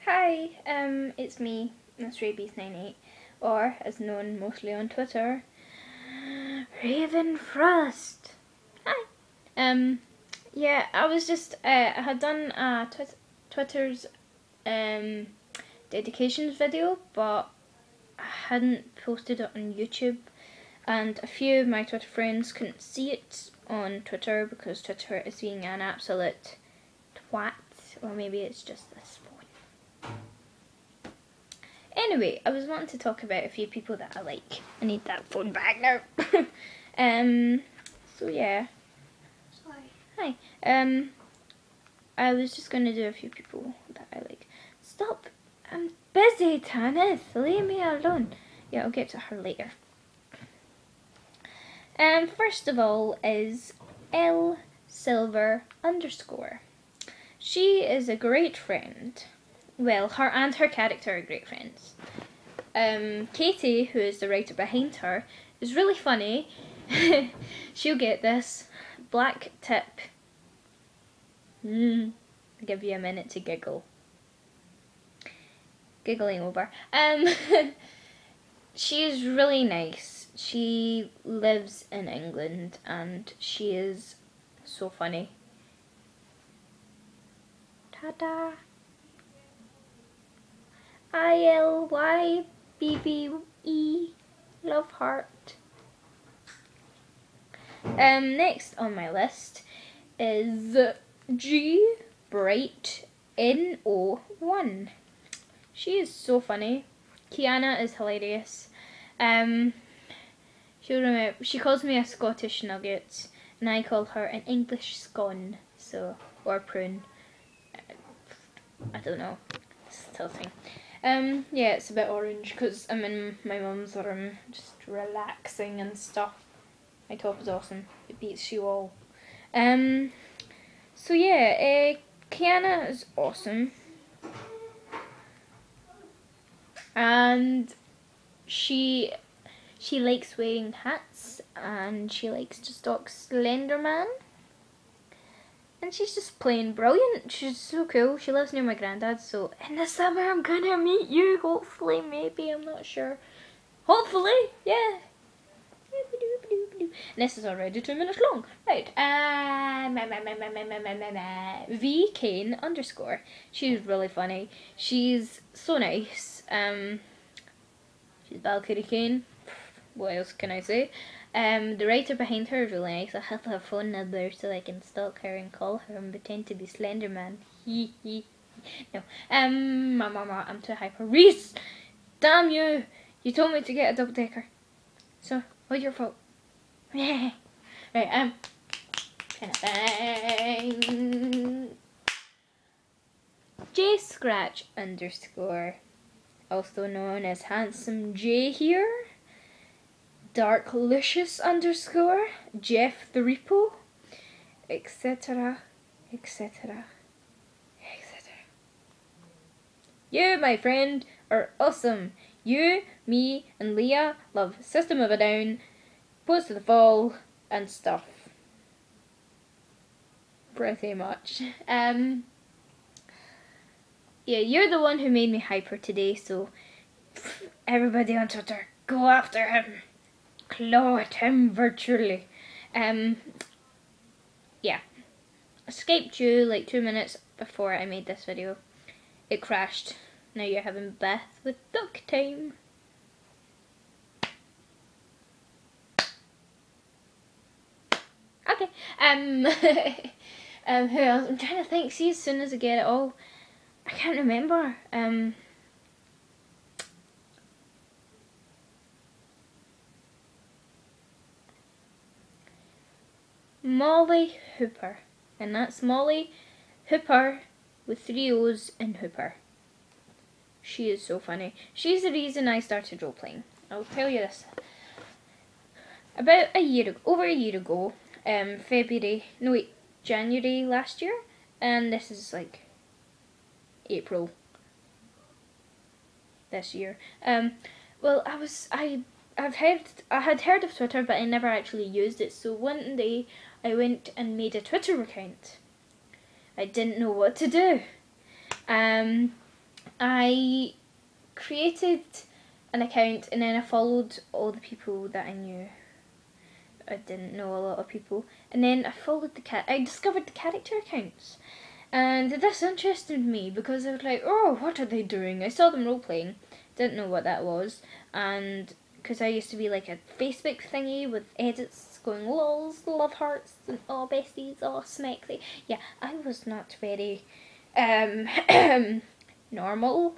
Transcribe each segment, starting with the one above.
Hi, it's me, Miss Rabies98, or as known mostly on Twitter, Raven Frost. Hi. Yeah, I was just I had done a Twitter's dedications video, but I hadn't posted it on YouTube, and a few of my Twitter friends couldn't see it on Twitter because Twitter is being an absolute twat, or maybe it's just this phone. Anyway, I was wanting to talk about a few people that I like. I need that phone back now. So yeah. Hi. I was just gonna do a few people that I like. Stop! I'm busy, Tanith. Leave me alone. Yeah, I'll get to her later. First of all is L Silver _. She is a great friend. Well, her and her character are great friends. Katie, who is the writer behind her, is really funny. She'll get this. Black tip. I'll give you a minute to giggle. Giggling over. She is really nice. She lives in England and she is so funny. Ta-da! ILYBBE love heart. Next on my list is G Bright NO1. She is so funny. Kiana is hilarious. She calls me a Scottish nugget, and I call her an English scone, or prune. I don't know. Still thing. Yeah, it's a bit orange because I'm in my mum's room, just relaxing and stuff. My top is awesome. It beats you all. So yeah, Kiana is awesome. And she likes wearing hats and she likes to stalk Slenderman. And she's just plain brilliant. She's so cool. She lives near my granddad, so in the summer I'm gonna meet you. Hopefully, maybe, I'm not sure. Hopefully, yeah. And this is already 2 minutes long. Right. V Kane _. She's really funny. She's so nice. She's Valkyrie Kane. What else can I say? The writer behind her is really nice. I have her phone number so I can stalk her and call her and pretend to be Slenderman. No. Mama, I'm too hyper. Reese! Damn you! You told me to get a double decker. So, what's your fault? Right, kind of thing. J Scratch _, also known as Handsome J here. Dark Lucius _, Jeff the Repo, etc, etc, etc. You, my friend, are awesome. You, me, and Leah love System of a Down, Post to the Fall, and stuff. Pretty much. Yeah, you're the one who made me hyper today, so everybody on Twitter, go after him. Claw at him virtually. Yeah. Escaped you like 2 minutes before I made this video. It crashed. Now you're having bath with duck time. Okay. Who else? I'm trying to think. See, as soon as I get it all, I can't remember. Molly Hooper, and that's Molly Hooper with 3 O's in Hooper. She is so funny. She's the reason I started role playing. I'll tell you this. About over a year ago, January last year, and this is like April this year. Well, I had heard of Twitter, but I never actually used it. So one day I went and made a Twitter account. I didn't know what to do. I created an account and then I followed all the people that I knew. I didn't know a lot of people. And then I followed I discovered the character accounts. And this interested me because I was like, oh, what are they doing? I saw them role playing, didn't know what that was, and because I used to be like a Facebook thingy with edits going lols, love hearts, and oh besties, oh smexy. Yeah, I was not very normal.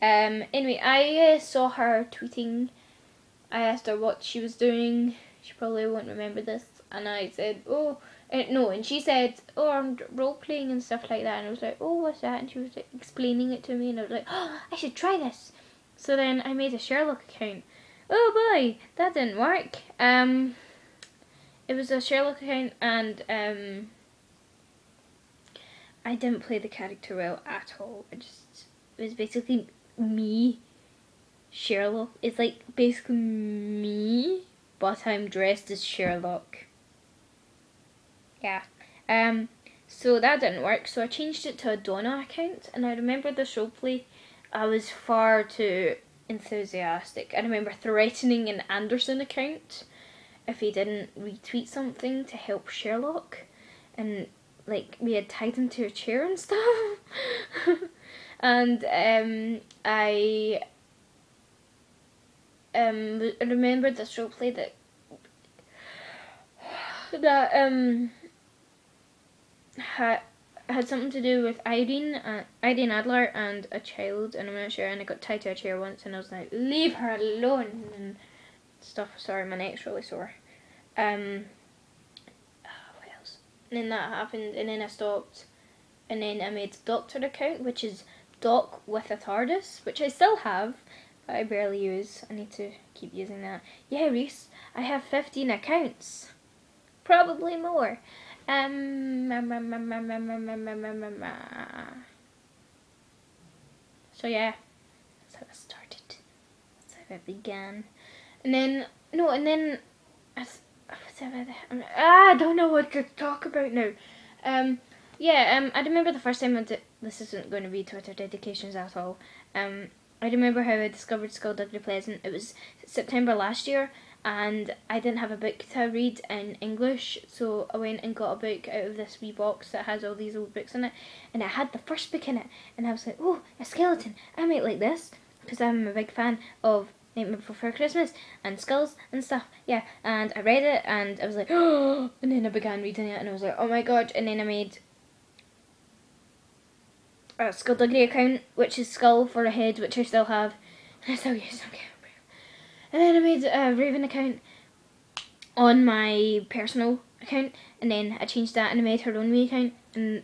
Anyway, I saw her tweeting. I asked her what she was doing. She probably won't remember this, and I said, oh. No, and she said, oh, I'm role playing and stuff like that, and I was like, oh, what's that? And she was like explaining it to me, and I was like, oh, I should try this. So then I made a Sherlock account. Oh boy, that didn't work. It was a Sherlock account, and I didn't play the character well at all. It was basically me, Sherlock. It's like basically me, but I'm dressed as Sherlock. Yeah. So that didn't work, so I changed it to a Donna account, and I remember this roleplay, I was far too enthusiastic. I remember threatening an Anderson account if he didn't retweet something to help Sherlock, and like we had tied him to a chair and stuff. And I remember this roleplay that had something to do with Irene Adler and a child, and I'm not sure, and I got tied to a chair once, and I was like, leave her alone, and stuff. Sorry, my neck's really sore. What else? And then that happened, and then I stopped, and then I made the Doctor account, which is Doc with a TARDIS, which I still have, but I barely use. I need to keep using that. Yeah, Reese, I have 15 accounts. Probably more. So yeah, that's how I started. That's how I began. And then I don't know what to talk about now. I remember the first time this isn't going to be Twitter dedications at all. I remember how I discovered Skullduggery Pleasant. It was September last year, and I didn't have a book to read in English, so I went and got a book out of this wee box that has all these old books in it, and it had the first book in it, and I was like, oh, a skeleton, I might like this, because I'm a big fan of Nightmare Before Christmas and skulls and stuff, yeah, and I read it, and I was like, oh, and then I began reading it, and I was like, oh my god, and then I made a Skullduggery account, which is skull for a head, which I still have, and I still use, okay. And then I made a Raven account on my personal account, and then I changed that and I made her own wee account. And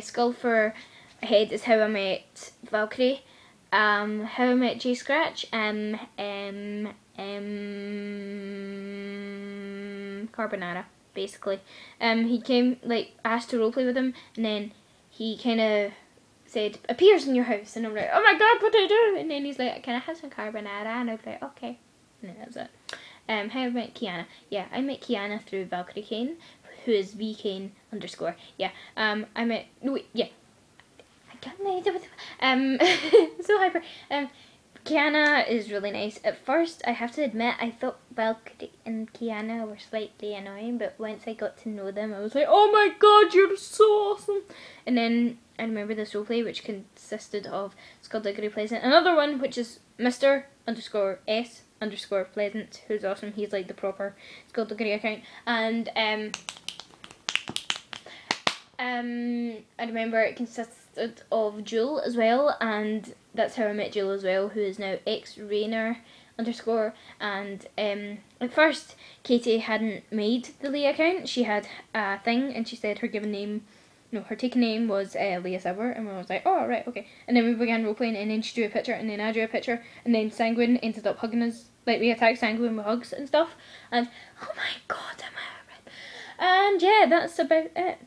Skull for a head is how I met Valkyrie. How I met J Scratch. Carbonara, basically. He came, like, asked to roleplay with him, and then he kind of said, appears in your house, and I'm like, oh my god, what do I do? And then he's like, can I have some carbonara? And I was like, okay. And that was it. How I met Kiana. Yeah, I met Kiana through Valkyrie Kane, who is VKane _. Yeah. I met I got my so hyper. Kiana is really nice. At first, I have to admit, I thought Valkyrie and Kiana were slightly annoying, but once I got to know them, I was like, oh my god, you're so awesome. And then I remember this roleplay, which consisted of Skullduggery Pleasant, another one, which is Mr_S_Pleasant, who's awesome. He's like the proper Skullduggery account. And I remember it consisted of Jewel as well, and that's how I met Jewel as well, who is now xRainer_. And at first Katie hadn't made the Leah account. She had a thing, and she said her taken name was Leah Silver, and I was like, oh right, okay. And then we began roleplaying, and then she drew a picture, and then I drew a picture, and then Sanguine ended up hugging us, like we attacked Sanguine with hugs and stuff, and oh my god, am I red? And yeah, that's about it.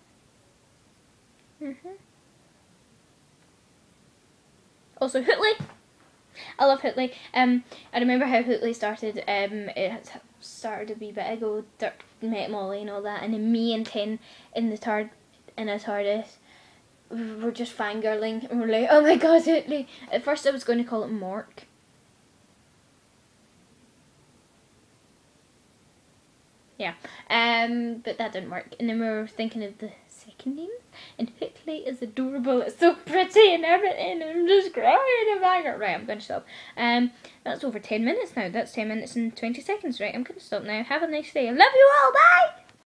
Also, Hootley. I love Hootley. I remember how Hootley started. It started a wee bit ago. Dirk met Molly and all that, and then me and Ten in a TARDIS we're just fangirling, and we're like, oh my god, Italy. At first I was going to call it Mark. Yeah, but that didn't work. And then we were thinking of the second name, and Italy is adorable. It's so pretty and everything. And I'm just crying about it. Right, I'm going to stop. That's over 10 minutes now. That's 10 minutes and 20 seconds. Right, I'm going to stop now. Have a nice day. I love you all. Bye.